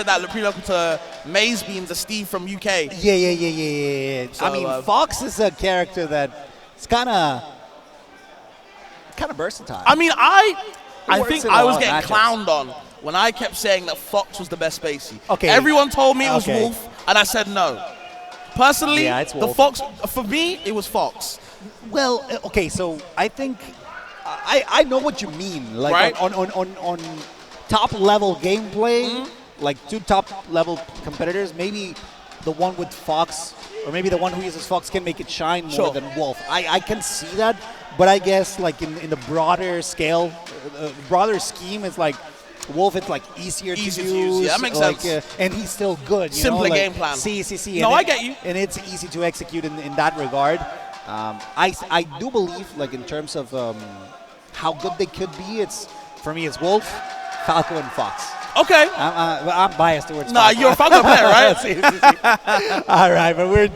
isn't it that pretty local to Maze Beans, the Steve from UK? Yeah. So, I mean, Fox is a character that it's kind of versatile. I mean, I think I was getting matchups. clowned on when I kept saying that Fox was the best Spacey. Okay. Everyone told me it was Wolf, and I said no. Personally, it's the Wolf. Fox, for me, it was Fox. Well, okay, so I think I know what you mean. Like Right. on top level gameplay, like two top level competitors, maybe the one with Fox or maybe the one who uses Fox can make it shine more than Wolf. I can see that, but I guess like in the broader scale, broader scheme, it's like Wolf, it's like easier to use. Yeah, that makes sense. And he's still good. Simpler know, like game plan. See. No, I get you. And it's easy to execute in that regard. I do believe, like in terms of how good they could be, for me it's Wolf, Falco, and Fox. Okay. I'm biased towards Falco. You're a Falco player, right? See. All right, but we're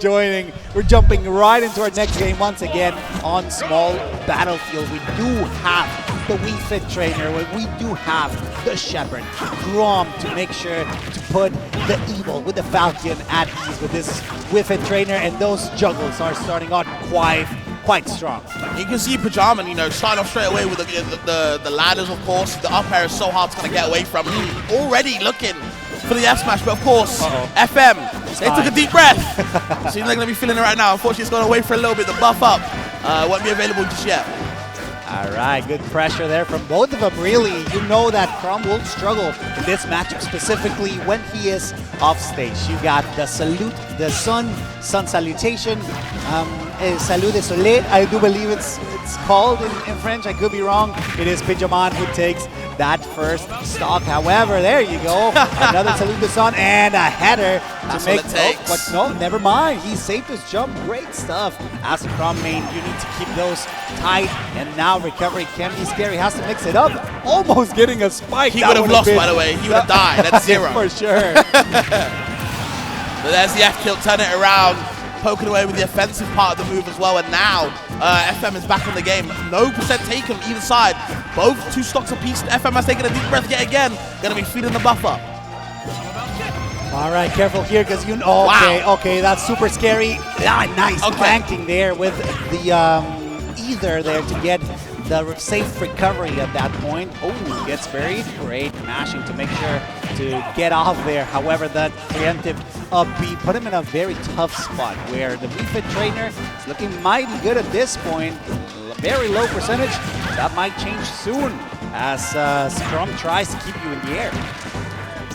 jumping right into our next game once again on small battlefield. We do have the Wii Fit trainer, we do have the Shepherd, Chrom, to make sure to put the evil with the Falcon at ease with this Wii Fit trainer, and those juggles are starting out quite strong. You can see Pyjaman, starting off straight away with the ladders, of course. The up air is so hard to kind of get away from. Already looking for the F smash, but of course, FM, they took a deep breath. So you're not going to be feeling it right now. Unfortunately, it's going away for a little bit. The buff up won't be available just yet. All right, good pressure there from both of them, really. You know that Chrom will struggle in this matchup, specifically when he is off stage. You got the salute, the sun salutation, salut de soleil, I do believe it's called in French. I could be wrong. It is Pyjaman who takes that first stock. However, there you go. Another salute de sun and a header to make it. But no, never mind. He saved his jump. Great stuff. As a Chrom main, you need to keep those tight. And now recovery can be scary. Has to mix it up. Almost getting a spike. He would have lost, by the way. He would have died. That's 0. For sure. But there's the F kill. Turn it around. Poking away with the offensive part of the move as well, and now FM is back in the game. No percent taken either side. Both 2 stocks apiece. FM has taken a deep breath yet again. Going to be feeding the buffer. All right, careful here because okay, that's super scary. Nice flanking there with the either there to get the safe recovery at that point. Oh, gets buried. Great mashing to make sure to get off there. However, that preemptive up B put him in a very tough spot where the Wii Fit trainer is looking mighty good at this point. Very low percentage. That might change soon as Chrom tries to keep you in the air.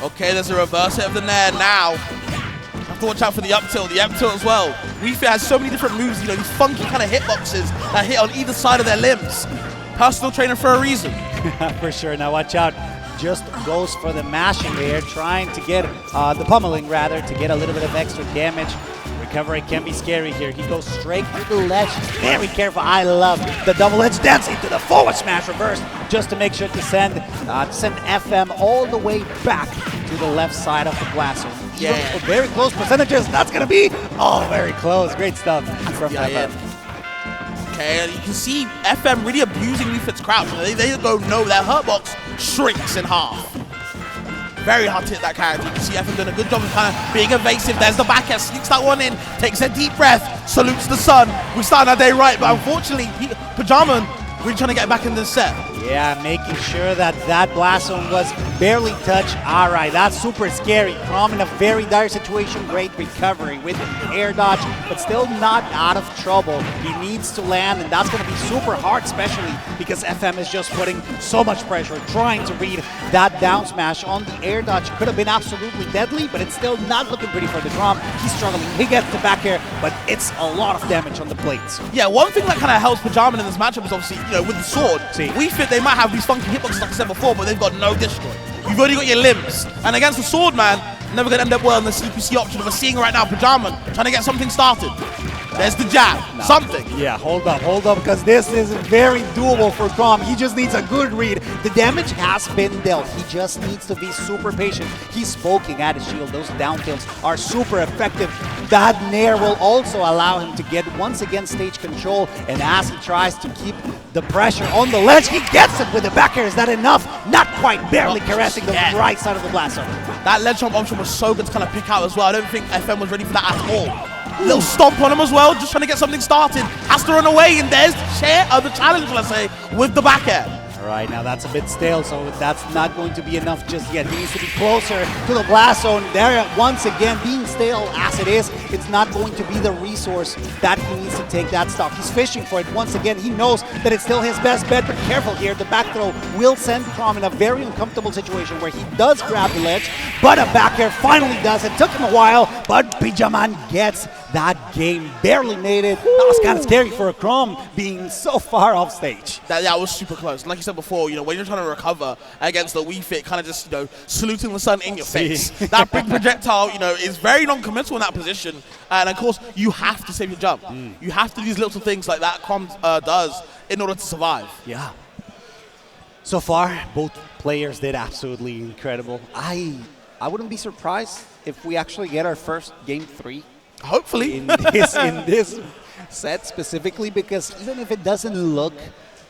Okay, there's a reverse hit of the Nair now. Have to watch out for the up tilt. The up tilt as well. Wii Fit has so many different moves, these funky kind of hitboxes that hit on either side of their limbs. Personal trainer for a reason. For sure. Now watch out. Just goes for the mashing there, trying to get the pummeling rather, to get a little bit of extra damage. Recovery can be scary here. He goes straight to the ledge. Very careful. I love the double edge dancing to the forward smash reverse just to make sure to send FM all the way back to the left side of the blast. So very close percentages. That's going to be very close. Great stuff from FM. Okay, and you can see FM really abusing Wii Fit's crouch. They go no, their hurt box shrinks in half. Very hard to hit that character. You can see FM doing a good job of kind of being evasive. There's the back air, sneaks that one in, takes a deep breath, salutes the sun. We're starting our day right, but unfortunately, Pyjaman really trying to get back in the set. Yeah, making sure that blast zone was barely touched. All right, that's super scary. Chrom in a very dire situation. Great recovery with an air dodge, but still not out of trouble. He needs to land, and that's going to be super hard, especially because FM is just putting so much pressure, trying to read that down smash on the air dodge. Could have been absolutely deadly, but it's still not looking pretty for the Chrom. He's struggling. He gets the back air, but it's a lot of damage on the plates. Yeah, one thing that kind of helps Pyjaman in this matchup is obviously, with the sword. Wii Fit, they might have these funky hitboxes like I said before, but they've got no destroy. You've only got your limbs. And against the sword man, never going to end up well in the CQC option. We're seeing right now Pyjaman trying to get something started. There's the jab. No. Something. Yeah, hold up, because this is very doable for Chrom. He just needs a good read. The damage has been dealt. He just needs to be super patient. He's poking at his shield. Those down tilts are super effective. That nair will also allow him to get, once again, stage control. And as he tries to keep the pressure on the ledge, he gets it with the back air. Is that enough? Not quite, barely caressing the right side of the blast zone. That ledge jump option was so good to kind of pick out as well. I don't think FM was ready for that at all. Little stomp on him as well, just trying to get something started. Has to run away, and there's the challenge, let's say, with the back air. All right, now that's a bit stale, so that's not going to be enough just yet. He needs to be closer to the blast zone. There, once again, being stale as it is, it's not going to be the resource that he needs to take that stock. He's fishing for it. Once again, he knows that it's still his best bet, but careful here. The back throw will send Chrom in a very uncomfortable situation where he does grab the ledge, but a back air finally does it. Took him a while, but Pyjaman gets that game. Barely made it. That was kind of scary for a Chrom being so far off stage. That was super close. Like you said before, when you're trying to recover against the Wii Fit, kind of just, saluting the sun in your face. That big projectile, is very non-committal in that position. And of course, you have to save your jump. You have to do these little things like that Chrom does in order to survive. Yeah. So far, both players did absolutely incredible. I wouldn't be surprised if we actually get our first game 3. Hopefully. in this set specifically, because even if it doesn't look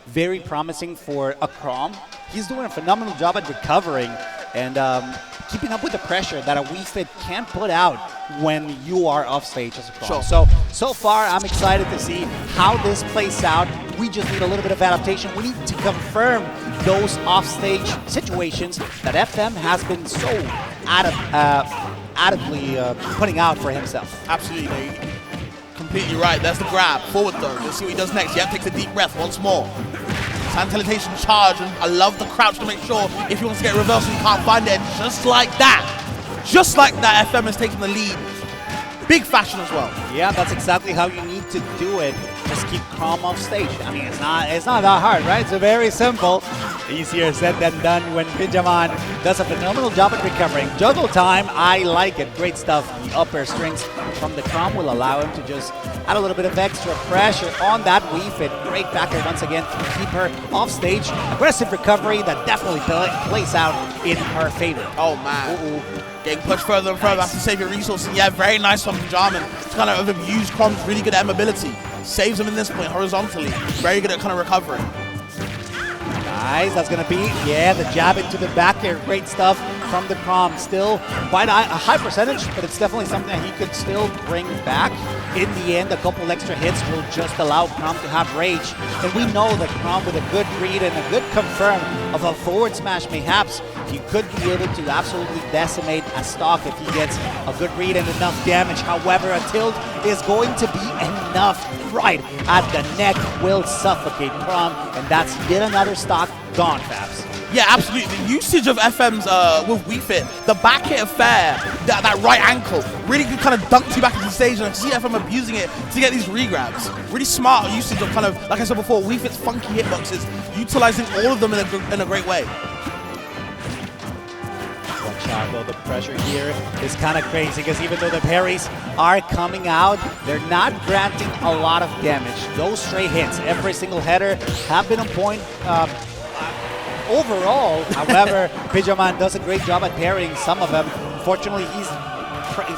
very promising for a Chrom, he's doing a phenomenal job at recovering and keeping up with the pressure that a Wii Fit can put out when you are off stage as a Chrom. Sure. So far, I'm excited to see how this plays out. We just need a little bit of adaptation. We need to confirm those off-stage situations that FM has been so adequately putting out for himself. Absolutely. Completely right. There's the grab. Forward throw. Let's see what he does next. Yep, takes a deep breath once more. Sandtalitation charge. And I love the crouch to make sure if he wants to get reversal, he can't find it. And just like that, FM is taking the lead. Big fashion as well. Yeah, that's exactly how you need to do it. Just keep Chrom off stage. I mean, it's not that hard, right? It's very simple. Easier said than done when Pyjaman does a phenomenal job at recovering. Juggle time, I like it. Great stuff. The upper strings from the Chrom will allow him to just add a little bit of extra pressure on that Wii Fit. Great backer once again to keep her off stage. Aggressive recovery that definitely plays out in her favor. Oh, man. Getting pushed further and further, have to save your resources. Yeah, very nice from Pyjaman to kind of use Chrom's really good at mobility. Saves him in this point horizontally. Very good at kind of recovering. Nice, that's going to be, the jab into the back air. Great stuff from the Chrom. Still quite a high percentage, but it's definitely something that he could still bring back. In the end, a couple extra hits will just allow Chrom to have rage. And we know that Chrom, with a good read and a good confirm of a forward smash, mayhaps he could be able to absolutely decimate a stock if he gets a good read and enough damage. However, a tilt is going to be enough. Right at the neck will suffocate Chrom, and that's yet another stock gone, Fabs. Yeah, absolutely. The usage of FM's with Wii Fit, the back hit affair, that right ankle, really good kind of dunks you back into the stage, and I see FM abusing it to get these regrabs. Really smart usage of kind of, like I said before, Wii Fit's funky hitboxes, utilizing all of them in a great way. Though the pressure here is kind of crazy, because even though the parries are coming out, they're not granting a lot of damage. Those stray hits, every single header, have been on point overall. However, Pyjaman does a great job at parrying some of them. Unfortunately, he's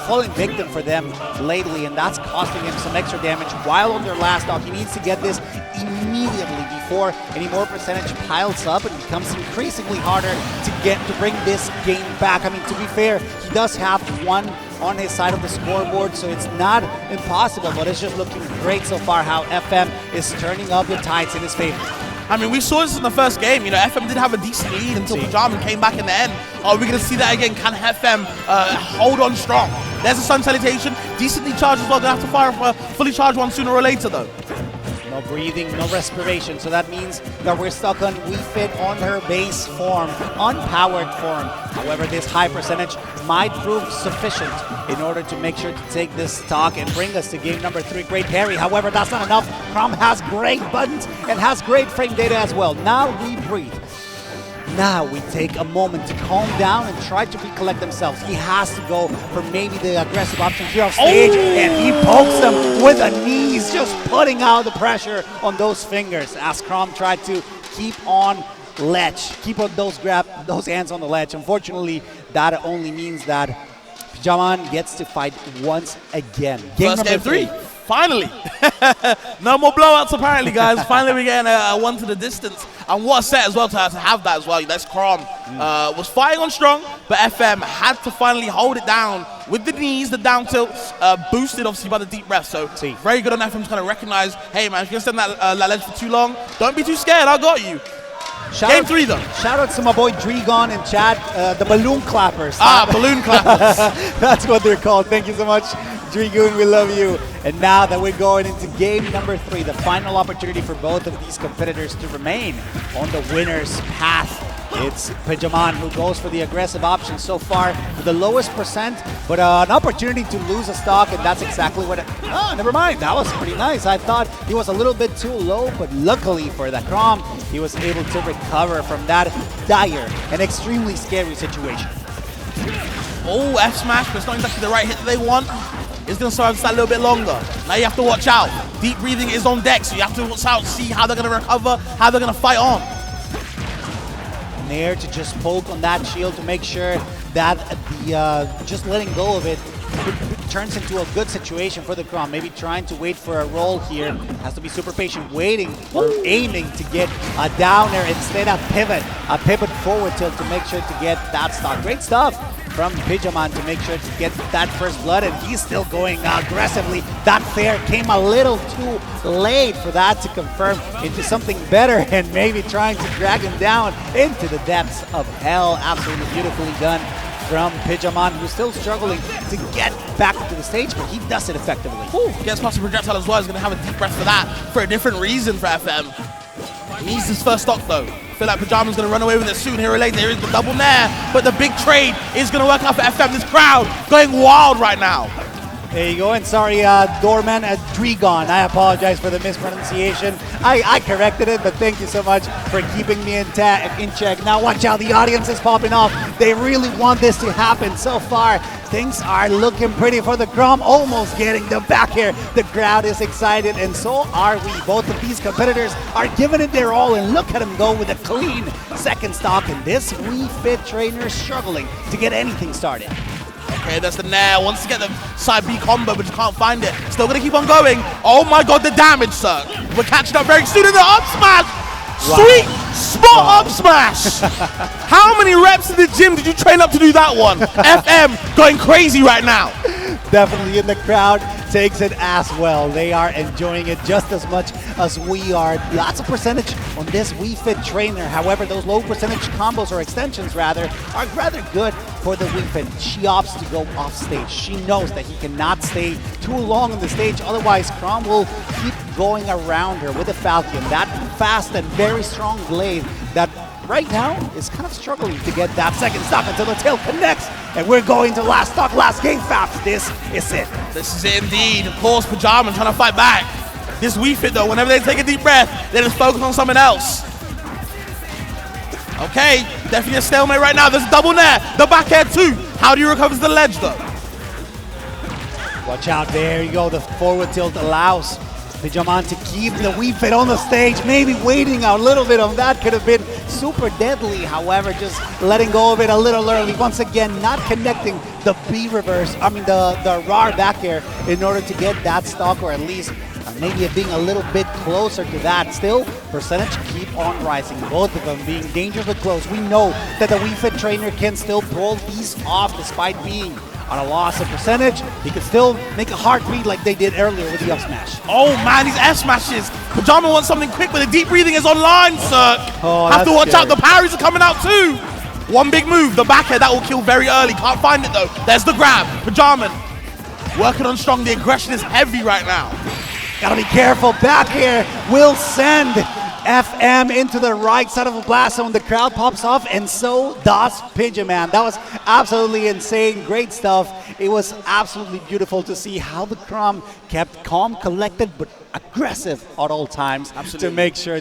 falling victim for them lately, and that's costing him some extra damage while on their last stock. He needs to get this immediately before any more percentage piles up and becomes increasingly harder to bring this game back. I mean, to be fair, he does have one on his side of the scoreboard, so it's not impossible, but it's just looking great so far how FM is turning up the tides in his favor. I mean, we saw this in the first game. FM did have a decent lead until Pyjaman came back in the end. Are we going to see that again? Can FM hold on strong? There's a sun salutation. Decently charged as well. Going to have to fire a fully charged one sooner or later, though. No breathing, no respiration. So that means that we're stuck on Wii Fit on her base form, unpowered form. However, this high percentage might prove sufficient in order to make sure to take this stock and bring us to game number 3. Great parry. However, that's not enough. Chrom has great buttons and has great frame data as well. Now we breathe. Now we take a moment to calm down and try to recollect themselves. He has to go for maybe the aggressive option here off stage, and he pokes them with the knees, just putting out the pressure on those fingers as Chrom tried to keep on ledge, keep on those hands on the ledge. Unfortunately, that only means that Pyjaman gets to fight once again. First game 3. Finally. No more blowouts apparently, guys. Finally we're getting a one to the distance. And what a set as well to have that as well. That's Chrom. Was fighting on strong, but FM had to finally hold it down with the knees, the down tilts, boosted obviously by the deep breath. So very good on FM to kind of recognize, hey man, if you're going to stand that ledge for too long, don't be too scared, I got you. Game 3 though. Shout out to my boy Dregon in chat, the balloon clappers. Balloon clappers. That's what they're called. Thank you so much, Dregoon, we love you. And now that we're going into game number 3, the final opportunity for both of these competitors to remain on the winner's path. It's Pyjaman who goes for the aggressive option so far with the lowest percent, but an opportunity to lose a stock, and that's exactly what oh, never mind. That was pretty nice. I thought he was a little bit too low, but luckily for the Chrom, he was able to recover from that dire and extremely scary situation. Oh, F smash, but it's not exactly the right hit that they want. It's going to start a little bit longer. Now you have to watch out. Deep breathing is on deck, so you have to watch out, see how they're going to recover, how they're going to fight on. There to just poke on that shield to make sure that the just letting go of it turns into a good situation for the Chrom. Maybe trying to wait for a roll here. Has to be super patient, waiting or aiming to get a downer instead of a pivot forward tilt to make sure to get that stock. Great stuff from Pyjaman to make sure to get that first blood, and he's still going aggressively. That fair came a little too late for that to confirm into something better, and maybe trying to drag him down into the depths of hell. Absolutely beautifully done from Pyjaman, who's still struggling to get back to the stage, but he does it effectively. Ooh, gets past the projectile as well. He's going to have a deep breath for that, for a different reason for FM. He needs his first stock though. I feel like Pyjaman's going to run away with it soon. Here or later, there is the double nair, but the big trade is going to work out for FM. This crowd going wild right now. There you go, and sorry, Doorman Dregon. I apologize for the mispronunciation. I corrected it, but thank you so much for keeping me in check. Now watch out, the audience is popping off. They really want this to happen. So far, things are looking pretty for the Chrom, almost getting the back air. The crowd is excited, and so are we. Both of these competitors are giving it their all, and look at them go with a clean second stock, and this Wii Fit trainer struggling to get anything started. Okay, that's the nair. Wants to get the side B combo, but just can't find it. Still gonna keep on going. Oh my god, the damage, sir. We're catching up very soon in the up smash. Wow. Sweet spot up smash. How many reps in the gym did you train up to do that one? FM going crazy right now. Definitely, in the crowd takes it as well. They are enjoying it just as much as we are. Lots of percentage on this Wii Fit trainer. However, those low percentage combos, or extensions rather, are rather good for the Wii Fit. She opts to go off stage. She knows that he cannot stay too long on the stage, otherwise Chrom will keep going around her with the Falcon. That fast and very strong blade that right now is kind of struggling to get that second stock until the tail connects. And we're going to last stock, last game fast. This is it. This is it indeed. Of course, Pyjaman trying to fight back. This Wii Fit though, whenever they take a deep breath, they just focus on something else. Okay, definitely a stalemate right now. There's a double nair, the back air too. How do you recover to the ledge though? Watch out, there you go. The forward tilt allows Pyjaman to keep the Wii Fit on the stage. Maybe waiting a little bit on that could have been super deadly. However, just letting go of it a little early. Once again, not connecting the B reverse, the raw back air in order to get that stock, or at least maybe it being a little bit closer to that. Still, percentage keep on rising. Both of them being dangerously close. We know that the Wii Fit trainer can still pull these off despite being on a loss of percentage. He could still make a hard read like they did earlier with the up smash. Oh man, these F smashes. Pyjaman wants something quick, but the deep breathing is online, sir. Oh, have to watch out, the parries are coming out too. One big move, the back air, that will kill very early. Can't find it though. There's the grab. Pyjaman working on strong. The aggression is heavy right now. Gotta be careful. Back air will send FM into the right side of the blast zone. The crowd pops off, and so does Pyjaman. That was absolutely insane. Great stuff. It was absolutely beautiful to see how the Chrom kept calm, collected, but aggressive at all times to make sure